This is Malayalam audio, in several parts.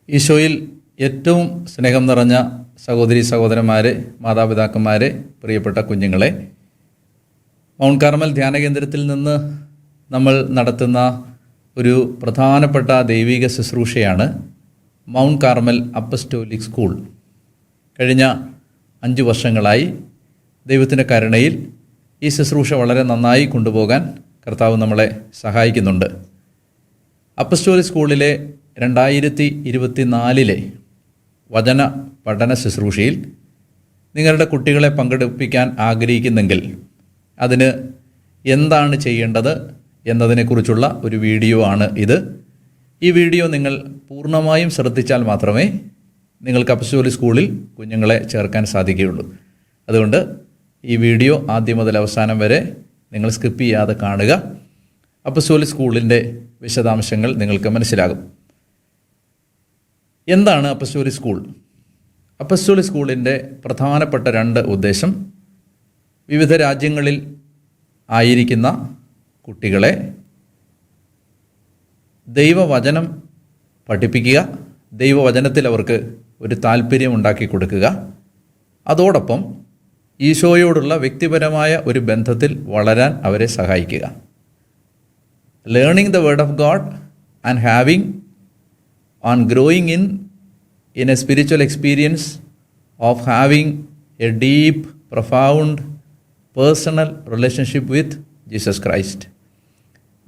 ഈശോയിൽ ഏറ്റവും സ്നേഹം നിറഞ്ഞ സഹോദരി സഹോദരന്മാരെ, മാതാപിതാക്കന്മാരെ, പ്രിയപ്പെട്ട കുഞ്ഞുങ്ങളെ, മൗണ്ട് കാർമൽ ധ്യാന കേന്ദ്രത്തിൽ നിന്ന് നമ്മൾ നടത്തുന്ന ഒരു പ്രധാനപ്പെട്ട ദൈവിക ശുശ്രൂഷയാണ് മൗണ്ട് കാർമൽ അപ്പസ്റ്റോലിക് സ്കൂൾ. കഴിഞ്ഞ 5 വർഷങ്ങളായി ദൈവത്തിൻ്റെ കരുണയിൽ ഈ ശുശ്രൂഷ വളരെ നന്നായി കൊണ്ടുപോകാൻ കർത്താവ് നമ്മളെ സഹായിക്കുന്നുണ്ട്. അപ്പസ്റ്റോലിക് സ്കൂളിലെ 2024 വചന പഠന ശുശ്രൂഷയിൽ നിങ്ങളുടെ കുട്ടികളെ പങ്കെടുപ്പിക്കാൻ ആഗ്രഹിക്കുന്നെങ്കിൽ അതിന് എന്താണ് ചെയ്യേണ്ടത് എന്നതിനെക്കുറിച്ചുള്ള ഒരു വീഡിയോ ആണ് ഇത്. ഈ വീഡിയോ നിങ്ങൾ പൂർണ്ണമായും ശ്രദ്ധിച്ചാൽ മാത്രമേ നിങ്ങൾക്ക് അപ്പസ്റ്റോലിക് സ്കൂളിൽ കുഞ്ഞുങ്ങളെ ചേർക്കാൻ സാധിക്കുകയുള്ളൂ. അതുകൊണ്ട് ഈ വീഡിയോ ആദ്യം മുതൽ അവസാനം വരെ നിങ്ങൾ സ്കിപ്പ് ചെയ്യാതെ കാണുക. അപ്പസ്റ്റോലിക് സ്കൂളിൻ്റെ വിശദാംശങ്ങൾ നിങ്ങൾക്ക് മനസ്സിലാകും. എന്താണ് അപ്പസ്റ്റോലിക് സ്കൂൾ? അപ്പസ്റ്റോലിക് സ്കൂളിൻ്റെ പ്രധാനപ്പെട്ട 2 ഉദ്ദേശം വിവിധ രാജ്യങ്ങളിൽ ആയിരിക്കുന്ന കുട്ടികളെ ദൈവവചനം പഠിപ്പിക്കുക, ദൈവവചനത്തിൽ അവർക്ക് ഒരു താല്പര്യം ഉണ്ടാക്കി കൊടുക്കുക, അതോടൊപ്പം ഈശോയോടുള്ള വ്യക്തിപരമായ ഒരു ബന്ധത്തിൽ വളരാൻ അവരെ സഹായിക്കുക. Learning the word of God and having on growing in a spiritual experience of having a deep, profound, personal relationship with Jesus Christ.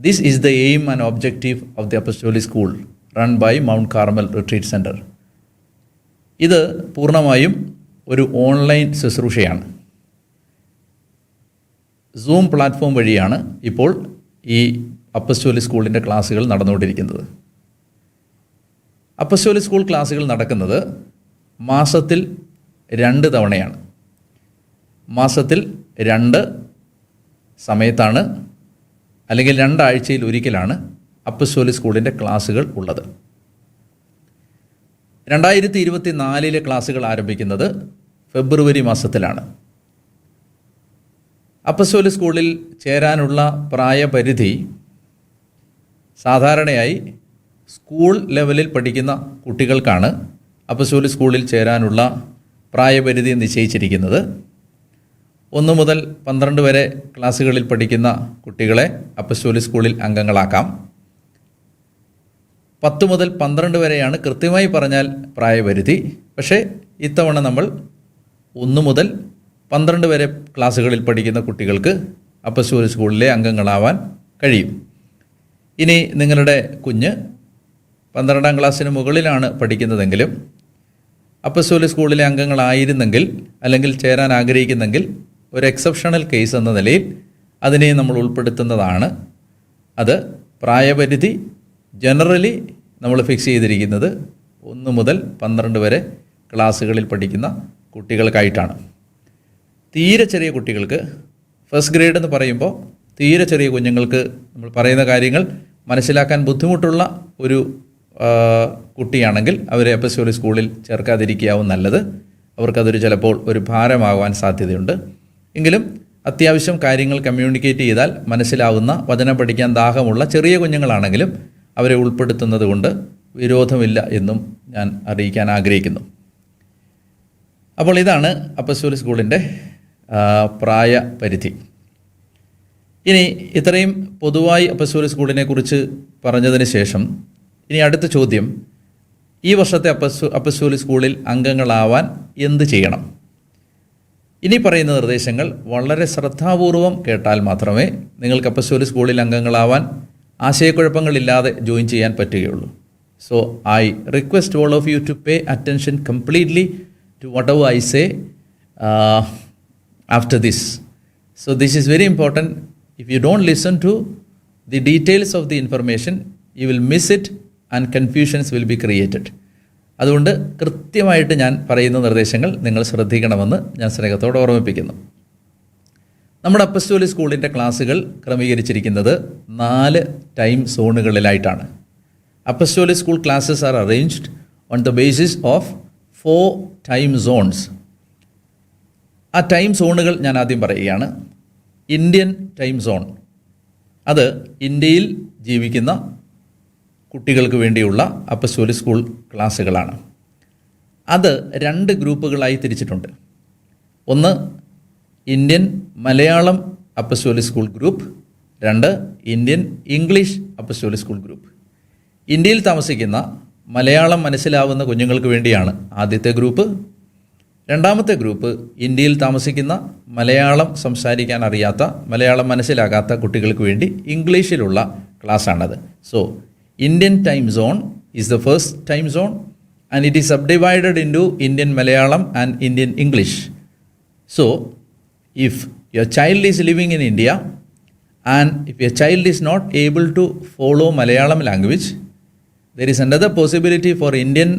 This is the aim and objective of the Apostolic School run by Mount Carmel Retreat Center. ഇത് പൂർണ്ണമായും ഒരു ഓൺലൈൻ ശുശ്രൂഷയാണ്. സൂം പ്ലാറ്റ്ഫോം വഴിയാണ് ഇപ്പോൾ ഈ അപ്പസ്റ്റോലിക് സ്കൂളിൻ്റെ ക്ലാസ്സുകൾ നടന്നുകൊണ്ടിരിക്കുന്നത്. അപ്പസ്റ്റോലിക് സ്കൂൾ ക്ലാസ്സുകൾ നടക്കുന്നത് മാസത്തിൽ 2 തവണയാണ്. മാസത്തിൽ 2 സമയത്താണ്, അല്ലെങ്കിൽ 2 ആഴ്ചയിൽ ഒരിക്കലാണ് അപ്പസ്റ്റോലിക് സ്കൂളിൻ്റെ ക്ലാസ്സുകൾ ഉള്ളത്. 2024 ക്ലാസ്സുകൾ ആരംഭിക്കുന്നത് ഫെബ്രുവരി മാസത്തിലാണ്. അപ്പസ്റ്റോലിക് സ്കൂളിൽ ചേരാനുള്ള പ്രായപരിധി സാധാരണയായി സ്കൂൾ ലെവലിൽ പഠിക്കുന്ന കുട്ടികൾക്കാണ് അപ്പസ്റ്റോലിക് സ്കൂളിൽ ചേരാനുള്ള പ്രായപരിധി നിശ്ചയിച്ചിരിക്കുന്നത്. 1 മുതൽ 12 വരെ ക്ലാസ്സുകളിൽ പഠിക്കുന്ന കുട്ടികളെ അപ്പസ്റ്റോലിക് സ്കൂളിൽ അംഗങ്ങളാക്കാം. 10 മുതൽ 12 വരെയാണ് കൃത്യമായി പറഞ്ഞാൽ പ്രായപരിധി. പക്ഷേ ഇത്തവണ നമ്മൾ 1 മുതൽ 12 വരെ ക്ലാസ്സുകളിൽ പഠിക്കുന്ന കുട്ടികൾക്ക് അപ്പസ്റ്റോലിക് സ്കൂളിലെ അംഗങ്ങളാവാൻ കഴിയും. ഇനി നിങ്ങളുടെ കുഞ്ഞ് 12ാം ക്ലാസ്സിന് മുകളിലാണ് പഠിക്കുന്നതെങ്കിലും അപ്പസ്റ്റോലിക് സ്കൂളിലെ അംഗങ്ങളായിരുന്നെങ്കിൽ, അല്ലെങ്കിൽ ചേരാൻ ആഗ്രഹിക്കുന്നെങ്കിൽ, ഒരു എക്സെപ്ഷണൽ കേസ് എന്ന നിലയിൽ അതിനെ നമ്മൾ ഉൾപ്പെടുത്തുന്നതാണ്. അത് പ്രായപരിധി ജനറലി നമ്മൾ ഫിക്സ് ചെയ്തിരിക്കുന്നത് 1 മുതൽ 12 വരെ ക്ലാസ്സുകളിൽ പഠിക്കുന്ന കുട്ടികൾക്കായിട്ടാണ്. തീരെ ചെറിയ കുട്ടികൾക്ക്, ഫസ്റ്റ് ഗ്രേഡ് എന്ന് പറയുമ്പോൾ തീരെ ചെറിയ കുഞ്ഞുങ്ങൾക്ക് നമ്മൾ പറയുന്ന കാര്യങ്ങൾ മനസ്സിലാക്കാൻ ബുദ്ധിമുട്ടുള്ള ഒരു കുട്ടിയാണെങ്കിൽ അവരെ അപ്പസ്റ്റോലിക് സ്കൂളിൽ ചേർക്കാതിരിക്കാവും നല്ലത്. അവർക്കതൊരു ചിലപ്പോൾ ഒരു ഭാരമാകാൻ സാധ്യതയുണ്ട്. എങ്കിലും അത്യാവശ്യം കാര്യങ്ങൾ കമ്മ്യൂണിക്കേറ്റ് ചെയ്താൽ മനസ്സിലാവുന്ന, വചനം പഠിക്കാൻ ദാഹമുള്ള ചെറിയ കുഞ്ഞുങ്ങളാണെങ്കിലും അവരെ ഉൾപ്പെടുത്തുന്നത് കൊണ്ട് വിരോധമില്ല എന്നും ഞാൻ അറിയിക്കാൻ ആഗ്രഹിക്കുന്നു. അപ്പോൾ ഇതാണ് അപ്പസ്റ്റോലിക് സ്കൂളിൻ്റെ പ്രായപരിധി. ഇനി ഇത്രയും പൊതുവായി അപ്പസ്റ്റോലിക് സ്കൂളിനെ കുറിച്ച് പറഞ്ഞതിന് ശേഷം ഇനി അടുത്ത ചോദ്യം, ഈ വർഷത്തെ അപ്പസ്റ്റോലിക് സ്കൂളിൽ അംഗങ്ങളാവാൻ എന്ത് ചെയ്യണം? ഇനി പറയുന്ന നിർദ്ദേശങ്ങൾ വളരെ ശ്രദ്ധാപൂർവം കേട്ടാൽ മാത്രമേ നിങ്ങൾക്ക് അപ്പസ്റ്റോലിക് സ്കൂളിൽ അംഗങ്ങളാവാൻ ആശയക്കുഴപ്പങ്ങളില്ലാതെ ജോയിൻ ചെയ്യാൻ പറ്റുകയുള്ളൂ. So I request all of you to pay attention completely to whatever I say after this. So this is very important. If you don't listen to the details of the information, you will miss it and confusions will be created. അതുകൊണ്ട് കൃത്യമായിട്ട് ഞാൻ പറയുന്ന നിർദ്ദേശങ്ങൾ നിങ്ങൾ ശ്രദ്ധിക്കണമെന്ന് ഞാൻ സ്നേഹത്തോടെ ഓർമ്മിപ്പിക്കുന്നു. നമ്മുടെ അപ്പസ്റ്റോലിക് സ്കൂളിൻ്റെ ക്ലാസ്സുകൾ ക്രമീകരിച്ചിരിക്കുന്നത് 4 ടൈം സോണുകളിലായിട്ടാണ്. Apostolic school classes are arranged on the basis of 4 time zones. ആ ടൈം സോണുകൾ ഞാൻ ആദ്യം പറയുകയാണ്. ഇന്ത്യൻ ടൈം സോൺ, അത് ഇന്ത്യയിൽ ജീവിക്കുന്ന കുട്ടികൾക്ക് വേണ്ടിയുള്ള അപ്പസ്തോലിക് സ്കൂൾ ക്ലാസ്സുകളാണ്. അത് 2 ഗ്രൂപ്പുകളായി തിരിച്ചിട്ടുണ്ട്. ഒന്ന് Indian Malayalam apostolic school group, 2 Indian English apostolic school group. ഇന്ത്യയിൽ താമസിക്കുന്ന മലയാളം മനസ്സിലാവുന്ന കുഞ്ഞുങ്ങൾക്ക് വേണ്ടിയാണ് ആദ്യത്തെ ഗ്രൂപ്പ്. രണ്ടാമത്തെ ഗ്രൂപ്പ് ഇന്ത്യയിൽ താമസിക്കുന്ന മലയാളം സംസാരിക്കാൻ അറിയാത്ത, മലയാളം മനസ്സിലാകാത്ത കുട്ടികൾക്ക് വേണ്ടി ഇംഗ്ലീഷിലുള്ള ക്ലാസ്സാണത്. So Indian time zone is the first time zone and it is subdivided in two Indian Malayalam and Indian English. So if your child is living in India and if your child is not able to follow Malayalam language, there is another possibility for Indian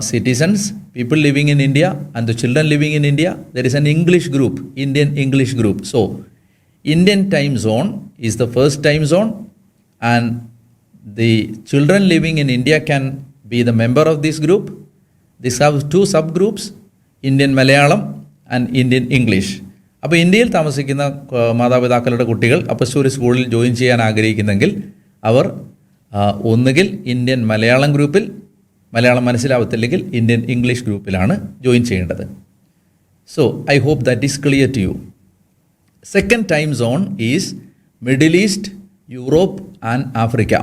citizens, people living in India and the children living in India. There is an English group, Indian English group. So Indian time zone is the first time zone, and the children living in India can be the member of this group. These have 2 subgroups, Indian Malayalam and Indian English. അപ്പോൾ ഇന്ത്യയിൽ താമസിക്കുന്ന മാതാപിതാക്കളുടെ കുട്ടികൾ അപ്പസ്തോലിക് സ്കൂളിൽ ജോയിൻ ചെയ്യാൻ ആഗ്രഹിക്കുന്നെങ്കിൽ അവർ ഒന്നുകിൽ ഇന്ത്യൻ മലയാളം ഗ്രൂപ്പിൽ, മലയാളം മനസ്സിലാവത്തില്ലെങ്കിൽ ഇന്ത്യൻ ഇംഗ്ലീഷ് ഗ്രൂപ്പിലാണ് ജോയിൻ ചെയ്യേണ്ടത്. So I hope that is clear to you. Second time zone is middle east, Europe and Africa.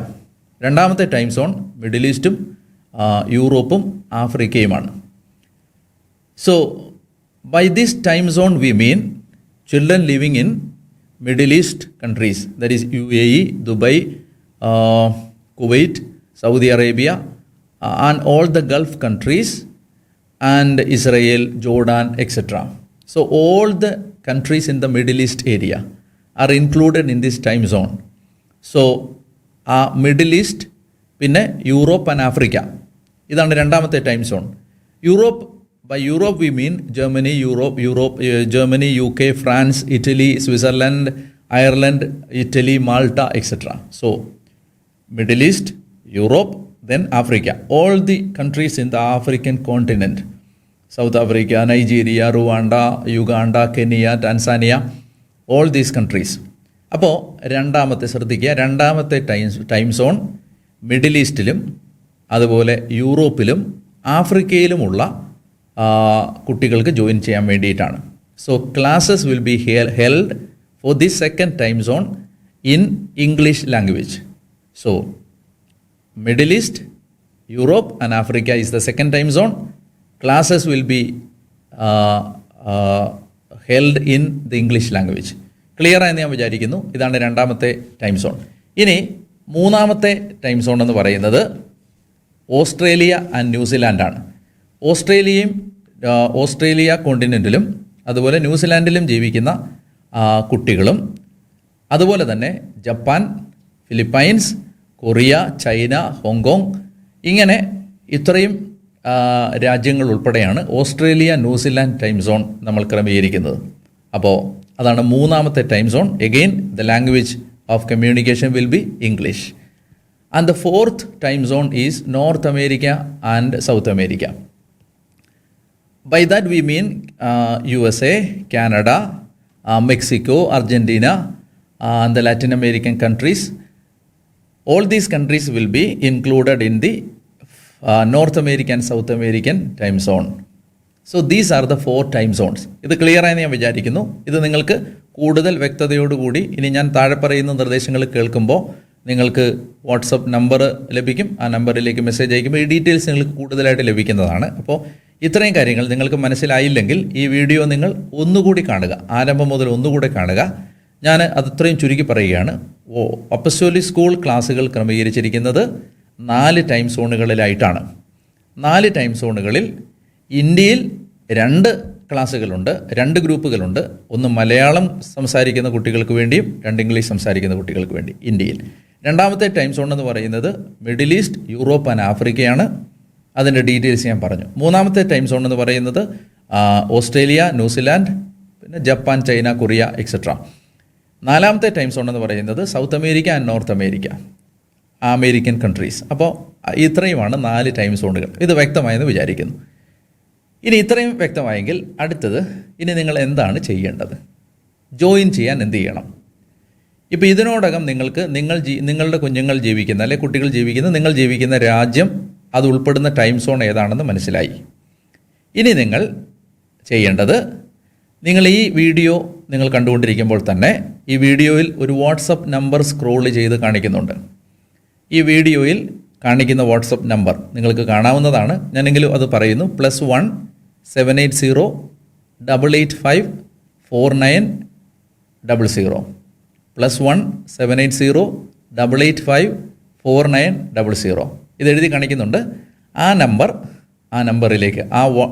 രണ്ടാമത്തെ ടൈം സോൺ മിഡിൽ ഈസ്റ്റും യൂറോപ്പും ആഫ്രിക്കയുമാണ്. So by this time zone we mean children living in Middle East countries, that is UAE, Dubai, Kuwait, Saudi Arabia, and all the Gulf countries, and Israel, Jordan, etc. So all the countries in the Middle East area are included in this time zone. So Middle East, പിന്നെ യൂറോപ്പ് ആൻഡ് ആഫ്രിക്ക, ഇതാണ് രണ്ടാമത്തെ time zone. Europe, by Europe we mean Germany, Germany, UK, France, Italy, Switzerland, Ireland, Italy, Malta, etc. So Middle East, Europe, then Africa, all the countries in the African continent, South Africa, Nigeria, Rwanda, Uganda, Kenya, Tanzania, all these countries. അപ്പോൾ രണ്ടാമത്തെ ശ്രദ്ധിക്കുക, രണ്ടാമത്തെ ടൈം സോൺ മിഡിൽ ഈസ്റ്റിലും അതുപോലെ യൂറോപ്പിലും ആഫ്രിക്കയിലുമുള്ള കുട്ടികൾക്ക് ജോയിൻ ചെയ്യാൻ വേണ്ടിയിട്ടാണ്. So classes will be held for this second time zone in English language. So middle east, Europe and Africa is the second time zone. Classes will be held in the English language. Clear ആയെന്ന് ഞാൻ വിചാരിക്കുന്നു. ഇതാണ് രണ്ടാമത്തെ ടൈം സോൺ. ഇനി മൂന്നാമത്തെ ടൈം സോൺ എന്ന് പറയുന്നത് ഓസ്ട്രേലിയ ആൻഡ് ന്യൂസിലാൻഡാണ്. ഓസ്ട്രേലിയ കോണ്ടിനെൻറ്റിലും അതുപോലെ ന്യൂസിലാൻഡിലും ജീവിക്കുന്ന കുട്ടികളും അതുപോലെ തന്നെ Japan, Philippines, Korea, China, Hong Kong, ഇങ്ങനെ ഇത്രയും രാജ്യങ്ങൾ ഉൾപ്പെടെയാണ് ഓസ്ട്രേലിയ ന്യൂസിലാൻഡ് ടൈം സോൺ നമ്മൾ ക്രമീകരിക്കുന്നത്. അപ്പോൾ അതാണ് മൂന്നാമത്തെ time zone. Again the language of communication will be English. And the fourth time zone is north America and south America. By that we mean USA, Canada, Mexico, Argentina, and the Latin American countries. All these countries will be included in the North American, South American time zone. So these are the 4 time zones. ഇത് ക്ലിയർ ആയെന്ന് ഞാൻ വിചാരിക്കുന്നു. ഇത് നിങ്ങൾക്ക് കൂടുതൽ വ്യക്തതയോടുകൂടി ഇനി ഞാൻ താഴെ പറയുന്ന നിർദ്ദേശങ്ങൾ കേൾക്കുമ്പോൾ നിങ്ങൾക്ക് വാട്സപ്പ് നമ്പർ ലഭിക്കും. ആ നമ്പറിലേക്ക് മെസ്സേജ് അയക്കുമ്പോൾ ഈ ഡീറ്റെയിൽസ് നിങ്ങൾക്ക് കൂടുതലായിട്ട് ലഭിക്കുന്നതാണ്. അപ്പോൾ ഇത്രയും കാര്യങ്ങൾ നിങ്ങൾക്ക് മനസ്സിലായില്ലെങ്കിൽ ഈ വീഡിയോ നിങ്ങൾ ഒന്നുകൂടി കാണുക, ആരംഭം മുതൽ ഒന്നുകൂടെ കാണുക. ഞാൻ അതത്രയും ചുരുക്കി പറയുകയാണ്. അപ്പസ്തോലിക് സ്കൂൾ ക്ലാസ്സുകൾ ക്രമീകരിച്ചിരിക്കുന്നത് 4 ടൈം സോണുകളിലായിട്ടാണ്. 4 ടൈം സോണുകളിൽ ഇന്ത്യയിൽ 2 ക്ലാസ്സുകളുണ്ട്, 2 ഗ്രൂപ്പുകളുണ്ട്. ഒന്ന് മലയാളം സംസാരിക്കുന്ന കുട്ടികൾക്ക് വേണ്ടിയും 2 ഇംഗ്ലീഷ് സംസാരിക്കുന്ന കുട്ടികൾക്ക് വേണ്ടി ഇന്ത്യയിൽ. രണ്ടാമത്തെ ടൈം സോൺ എന്ന് പറയുന്നത് മിഡിൽ ഈസ്റ്റ്, യൂറോപ്പ് ആൻഡ് ആഫ്രിക്കയാണ്. അതിൻ്റെ ഡീറ്റെയിൽസ് ഞാൻ പറഞ്ഞു. മൂന്നാമത്തെ ടൈം സോൺ എന്ന് പറയുന്നത് ഓസ്ട്രേലിയ, ന്യൂസിലാൻഡ്, പിന്നെ ജപ്പാൻ, ചൈന, കൊറിയ, എക്സെട്ര. നാലാമത്തെ ടൈം സോൺ എന്ന് പറയുന്നത് south America and north America, American countries. അപ്പോൾ ഇത്രയുമാണ് 4 ടൈം സോണുകൾ. ഇത് വ്യക്തമായെന്ന് വിചാരിക്കുന്നു. ഇനി ഇത്രയും വ്യക്തമായെങ്കിൽ അടുത്തത്, ഇനി നിങ്ങൾ എന്താണ് ചെയ്യേണ്ടത്? ജോയിൻ ചെയ്യാൻ എന്ത് ചെയ്യണം? ഇപ്പോൾ ഇതിനോടകം നിങ്ങളുടെ കുഞ്ഞുങ്ങൾ ജീവിക്കുന്ന അല്ലെങ്കിൽ കുട്ടികൾ ജീവിക്കുന്ന നിങ്ങൾ ജീവിക്കുന്ന രാജ്യം അത് ഉൾപ്പെടുന്ന ടൈം സോൺ ഏതാണെന്ന് മനസ്സിലായി. ഇനി നിങ്ങൾ ചെയ്യേണ്ടത്, നിങ്ങൾ ഈ വീഡിയോ നിങ്ങൾ കണ്ടുകൊണ്ടിരിക്കുമ്പോൾ തന്നെ ഈ വീഡിയോയിൽ ഒരു വാട്സപ്പ് നമ്പർ സ്ക്രോൾ ചെയ്ത് കാണിക്കുന്നുണ്ട്. ഈ വീഡിയോയിൽ കാണിക്കുന്ന വാട്സപ്പ് നമ്പർ നിങ്ങൾക്ക് കാണാവുന്നതാണ്. ഞാനെങ്കിലും അത് പറയുന്നു. +1 780 885 4900 +1 780 885 4900 ഇതെഴുതി കാണിക്കുന്നുണ്ട്. ആ നമ്പറിലേക്ക്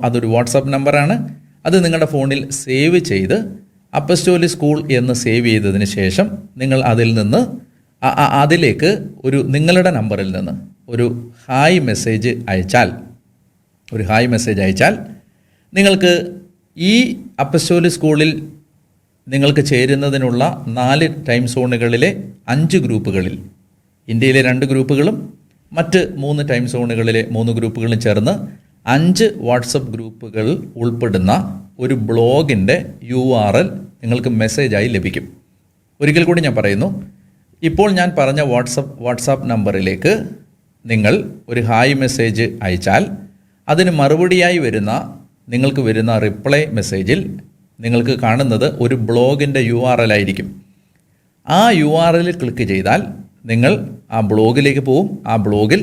അതൊരു വാട്സപ്പ് നമ്പറാണ്. അത് നിങ്ങളുടെ ഫോണിൽ സേവ് ചെയ്ത് അപ്പസ്റ്റോലി സ്കൂൾ എന്ന് സേവ് ചെയ്തതിന് ശേഷം നിങ്ങൾ അതിലേക്ക് നിങ്ങളുടെ നമ്പറിൽ നിന്ന് ഒരു ഹായ് മെസ്സേജ് അയച്ചാൽ നിങ്ങൾക്ക് ഈ അപ്പസ്റ്റോലി സ്കൂളിൽ നിങ്ങൾക്ക് ചേരുന്നതിനുള്ള 4 ടൈം സോണുകളിലെ 5 ഗ്രൂപ്പുകളിൽ, ഇന്ത്യയിലെ 2 ഗ്രൂപ്പുകളും മറ്റ് 3 ടൈം സോണുകളിലെ 3 ഗ്രൂപ്പുകളും ചേർന്ന് 5 വാട്സപ്പ് ഗ്രൂപ്പുകൾ ഉൾപ്പെടുന്ന ഒരു ബ്ലോഗിൻ്റെ URL നിങ്ങൾക്ക് മെസ്സേജായി ലഭിക്കും. ഒരിക്കൽ കൂടി ഞാൻ പറയുന്നു, ഇപ്പോൾ ഞാൻ പറഞ്ഞ വാട്സാപ്പ് നമ്പറിലേക്ക് നിങ്ങൾ ഒരു ഹായ് മെസ്സേജ് അയച്ചാൽ അതിന് മറുപടിയായി നിങ്ങൾക്ക് വരുന്ന റിപ്ലൈ മെസ്സേജിൽ നിങ്ങൾക്ക് കാണുന്നത് ഒരു ബ്ലോഗിൻ്റെ URL ആയിരിക്കും. ആ URL ക്ലിക്ക് ചെയ്താൽ നിങ്ങൾ ആ ബ്ലോഗിലേക്ക് പോവും. ആ ബ്ലോഗിൽ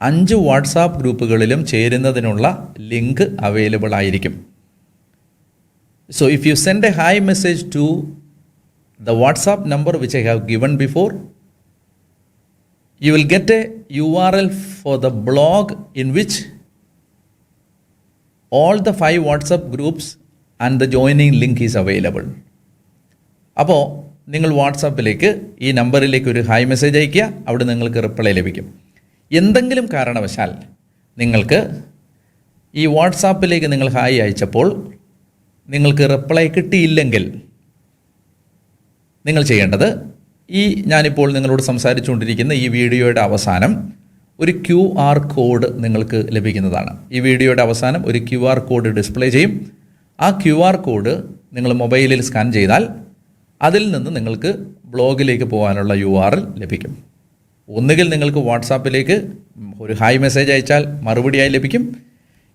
5 വാട്സാപ്പ് ഗ്രൂപ്പുകളിലും ചേരുന്നതിനുള്ള ലിങ്ക് അവൈലബിൾ ആയിരിക്കും. So if you send a hi message to the WhatsApp number which I have given before, you will get a URL for the blog in which all the 5 WhatsApp groups and the joining link is available. അപ്പോൾ നിങ്ങൾ വാട്സാപ്പിലേക്ക് ഈ നമ്പറിലേക്ക് ഒരു ഹായ് മെസ്സേജ് അയയ്ക്കുക. അവിടെ നിങ്ങൾക്ക് റിപ്ലൈ ലഭിക്കും. എന്തെങ്കിലും കാരണവശാൽ നിങ്ങൾക്ക് ഈ വാട്സാപ്പിലേക്ക് നിങ്ങൾ ഹായ് അയച്ചപ്പോൾ നിങ്ങൾക്ക് റിപ്ലൈ കിട്ടിയില്ലെങ്കിൽ നിങ്ങൾ ചെയ്യേണ്ടത്, ഞാനിപ്പോൾ നിങ്ങളോട് സംസാരിച്ചുകൊണ്ടിരിക്കുന്ന ഈ വീഡിയോയുടെ അവസാനം ഒരു QR കോഡ് നിങ്ങൾക്ക് ലഭിക്കുന്നതാണ്. ഈ വീഡിയോയുടെ അവസാനം ഒരു QR കോഡ് ഡിസ്പ്ലേ ചെയ്യും. ആ QR കോഡ് നിങ്ങൾ മൊബൈലിൽ സ്കാൻ ചെയ്താൽ അതിൽ നിന്ന് നിങ്ങൾക്ക് ബ്ലോഗിലേക്ക് പോകാനുള്ള URL ലഭിക്കും. ഒന്നുകിൽ നിങ്ങൾക്ക് വാട്സാപ്പിലേക്ക് ഒരു ഹായ് മെസ്സേജ് അയച്ചാൽ മറുപടിയായി ലഭിക്കും.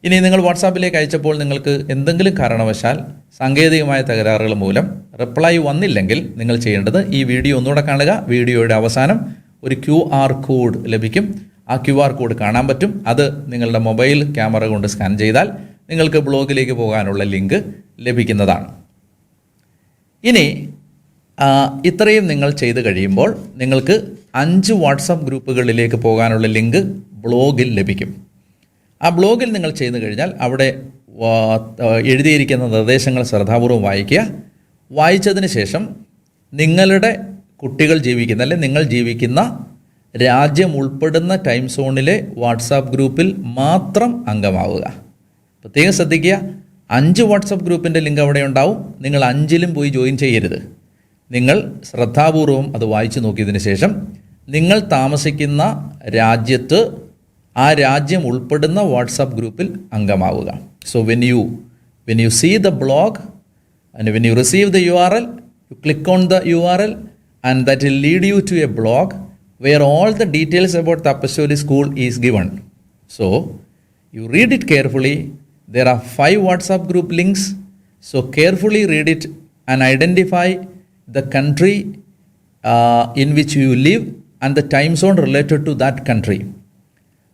ഇനി നിങ്ങൾ വാട്സാപ്പിലേക്ക് അയച്ചപ്പോൾ നിങ്ങൾക്ക് എന്തെങ്കിലും കാരണവശാൽ സാങ്കേതികമായ തകരാറുകൾ മൂലം റിപ്ലൈ വന്നില്ലെങ്കിൽ നിങ്ങൾ ചെയ്യേണ്ടത്, ഈ വീഡിയോ ഒന്നുകൂടെ കാണുക. വീഡിയോയുടെ അവസാനം ഒരു QR കോഡ് ലഭിക്കും. ആ QR കോഡ് കാണാൻ പറ്റും. അത് നിങ്ങളുടെ മൊബൈൽ ക്യാമറ കൊണ്ട് സ്കാൻ ചെയ്താൽ നിങ്ങൾക്ക് ബ്ലോഗിലേക്ക് പോകാനുള്ള ലിങ്ക് ലഭിക്കുന്നതാണ്. ഇനി ഇത്രയും നിങ്ങൾ ചെയ്ത് കഴിയുമ്പോൾ നിങ്ങൾക്ക് 5 വാട്സാപ്പ് ഗ്രൂപ്പുകളിലേക്ക് പോകാനുള്ള ലിങ്ക് ബ്ലോഗിൽ ലഭിക്കും. ആ ബ്ലോഗിൽ നിങ്ങൾ ചെയ്തു കഴിഞ്ഞാൽ അവിടെ എഴുതിയിരിക്കുന്ന നിർദ്ദേശങ്ങൾ ശ്രദ്ധാപൂർവ്വം വായിക്കുക. വായിച്ചതിന് ശേഷം നിങ്ങളുടെ കുട്ടികൾ ജീവിക്കുന്ന അല്ലെങ്കിൽ നിങ്ങൾ ജീവിക്കുന്ന രാജ്യം ഉൾപ്പെടുന്ന ടൈം സോണിലെ വാട്സാപ്പ് ഗ്രൂപ്പിൽ മാത്രം അംഗമാവുക. പ്രത്യേകം ശ്രദ്ധിക്കുക, 5 വാട്സാപ്പ് ഗ്രൂപ്പിൻ്റെ ലിങ്ക് അവിടെ ഉണ്ടാവും. നിങ്ങൾ 5ലും പോയി ജോയിൻ ചെയ്യരുത്. നിങ്ങൾ ശ്രദ്ധാപൂർവം അത് വായിച്ചു നോക്കിയതിന് ശേഷം നിങ്ങൾ താമസിക്കുന്ന രാജ്യത്ത് ആ രാജ്യം ഉൾപ്പെടുന്ന വാട്സാപ്പ് ഗ്രൂപ്പിൽ അംഗമാവുക. So when you see the blog and when you receive the URL, you click on the URL and that will lead you to a blog where all the details about the Apostolic School is given. So you read it carefully. There are 5 WhatsApp group links. So carefully read it and identify the country in which you live and the time zone related to that country.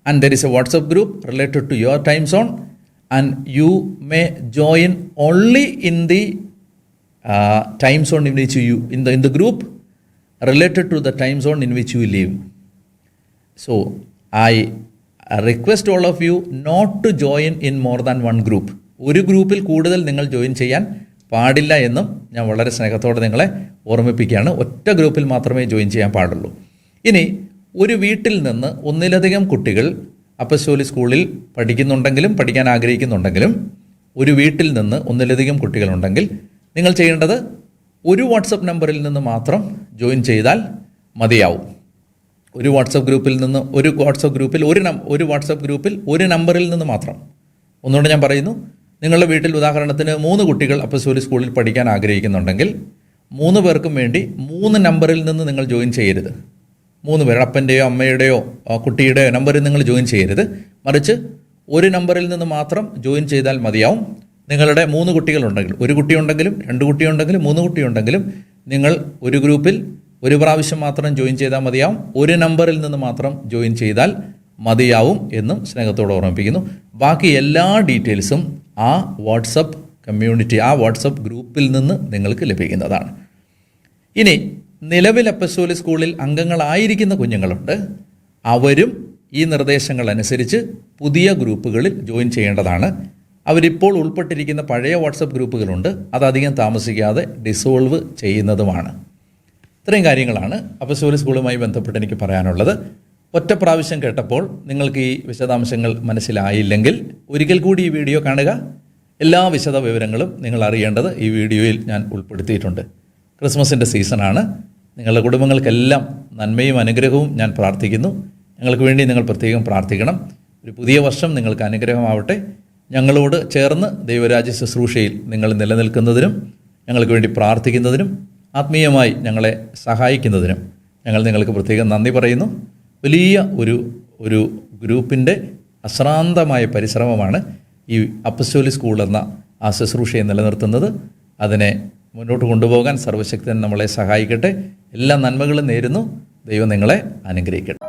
And there is a WhatsApp group related to your time zone, and you may join only in the time zone in which you in the group related to the time zone in which you live. So I request all of you not to join in more than one group. ഒരു ഗ്രൂപ്പിൽ കൂടുതൽ നിങ്ങൾ ജോയിൻ ചെയ്യാൻ പാടില്ല എന്നും ഞാൻ വളരെ സ്നേഹത്തോടെ നിങ്ങളെ ഓർമ്മിപ്പിക്കുകയാണ്. ഒറ്റ ഗ്രൂപ്പിൽ മാത്രമേ ജോയിൻ ചെയ്യാൻ പാടുള്ളൂ. ഇനി ഒരു വീട്ടിൽ നിന്ന് ഒന്നിലധികം കുട്ടികൾ അപ്പസ്റ്റോലിക് സ്കൂളിൽ പഠിക്കുന്നുണ്ടെങ്കിലും പഠിക്കാൻ ആഗ്രഹിക്കുന്നുണ്ടെങ്കിലും ഒരു വീട്ടിൽ നിന്ന് ഒന്നിലധികം കുട്ടികളുണ്ടെങ്കിൽ നിങ്ങൾ ചെയ്യേണ്ടത് ഒരു വാട്സപ്പ് നമ്പറിൽ നിന്ന് മാത്രം ജോയിൻ ചെയ്താൽ മതിയാവും. ഒരു വാട്സപ്പ് ഗ്രൂപ്പിൽ ഒരു നമ്പറിൽ നിന്ന് മാത്രം. ഒന്നുകൂടെ ഞാൻ പറയുന്നു, നിങ്ങളുടെ വീട്ടിൽ ഉദാഹരണത്തിന് 3 കുട്ടികൾ അപ്പസ്റ്റോലിക് സ്കൂളിൽ പഠിക്കാൻ ആഗ്രഹിക്കുന്നുണ്ടെങ്കിൽ 3 പേർക്കും വേണ്ടി 3 നമ്പറിൽ നിന്ന് നിങ്ങൾ ജോയിൻ ചെയ്യരുത്. 3 പേർ, അപ്പൻ്റെയോ അമ്മയുടെയോ കുട്ടിയുടെയോ നമ്പറിൽ നിങ്ങൾ ജോയിൻ ചെയ്യരുത്. മറിച്ച് ഒരു നമ്പറിൽ നിന്ന് മാത്രം ജോയിൻ ചെയ്താൽ മതിയാവും. നിങ്ങളുടെ 3 കുട്ടികളുണ്ടെങ്കിലും, 1 കുട്ടിയുണ്ടെങ്കിലും 2 കുട്ടിയുണ്ടെങ്കിലും 3 കുട്ടിയുണ്ടെങ്കിലും നിങ്ങൾ ഒരു ഗ്രൂപ്പിൽ ഒരു പ്രാവശ്യം മാത്രം ജോയിൻ ചെയ്താൽ മതിയാവും. ഒരു നമ്പറിൽ നിന്ന് മാത്രം ജോയിൻ ചെയ്താൽ മതിയാവും എന്നും സ്നേഹത്തോടെ ഓർമ്മിപ്പിക്കുന്നു. ബാക്കി എല്ലാ ഡീറ്റെയിൽസും ആ വാട്സപ്പ് കമ്മ്യൂണിറ്റി, ആ വാട്സപ്പ് ഗ്രൂപ്പിൽ നിന്ന് നിങ്ങൾക്ക് ലഭിക്കുന്നതാണ്. ഇനി നിലവിൽ അപ്പസ്തോലിക് സ്കൂളിൽ അംഗങ്ങളായിരിക്കുന്ന കുഞ്ഞുങ്ങളുണ്ട്. അവരും ഈ നിർദ്ദേശങ്ങൾ അനുസരിച്ച് പുതിയ ഗ്രൂപ്പുകളിൽ ജോയിൻ ചെയ്യേണ്ടതാണ്. അവരിപ്പോൾ ഉൾപ്പെട്ടിരിക്കുന്ന പഴയ വാട്സപ്പ് ഗ്രൂപ്പുകളുണ്ട്, അതധികം താമസിക്കാതെ ഡിസോൾവ് ചെയ്യുന്നതുമാണ്. ഇത്രയും കാര്യങ്ങളാണ് അപ്പസ്തോലിക് സ്കൂളുമായി ബന്ധപ്പെട്ട് എനിക്ക് പറയാനുള്ളത്. ഒറ്റ പ്രാവശ്യം കേട്ടപ്പോൾ നിങ്ങൾക്ക് ഈ വിശദാംശങ്ങൾ മനസ്സിലായില്ലെങ്കിൽ ഒരിക്കൽ കൂടി ഈ വീഡിയോ കാണുക. എല്ലാ വിശദ വിവരങ്ങളും നിങ്ങൾ അറിയേണ്ടത് ഈ വീഡിയോയിൽ ഞാൻ ഉൾപ്പെടുത്തിയിട്ടുണ്ട്. ക്രിസ്മസിൻ്റെ സീസണാണ്. നിങ്ങളുടെ കുടുംബങ്ങൾക്കെല്ലാം നന്മയും അനുഗ്രഹവും ഞാൻ പ്രാർത്ഥിക്കുന്നു. ഞങ്ങൾക്ക് വേണ്ടി നിങ്ങൾ പ്രത്യേകം പ്രാർത്ഥിക്കണം. ഒരു പുതിയ വർഷം നിങ്ങൾക്ക് അനുഗ്രഹമാവട്ടെ. ഞങ്ങളോട് ചേർന്ന് ദൈവരാജ്യ ശുശ്രൂഷയിൽ നിങ്ങൾ നിലനിൽക്കുന്നതിനും ഞങ്ങൾക്ക് വേണ്ടി പ്രാർത്ഥിക്കുന്നതിനും ആത്മീയമായി ഞങ്ങളെ സഹായിക്കുന്നതിനും ഞങ്ങൾ നിങ്ങൾക്ക് പ്രത്യേകം നന്ദി പറയുന്നു. വലിയ ഒരു ഗ്രൂപ്പിൻ്റെ അശ്രാന്തമായ പരിശ്രമമാണ് ഈ അപ്പസ്തോലിക് സ്കൂൾ എന്ന ആ ശുശ്രൂഷയെ നിലനിർത്തുന്നത്. അതിനെ മുന്നോട്ട് കൊണ്ടുപോകാൻ സർവശക്തൻ നമ്മളെ സഹായിക്കട്ടെ. എല്ലാ നന്മകളും നേരുന്നു. ദൈവം നിങ്ങളെ അനുഗ്രഹിക്കട്ടെ.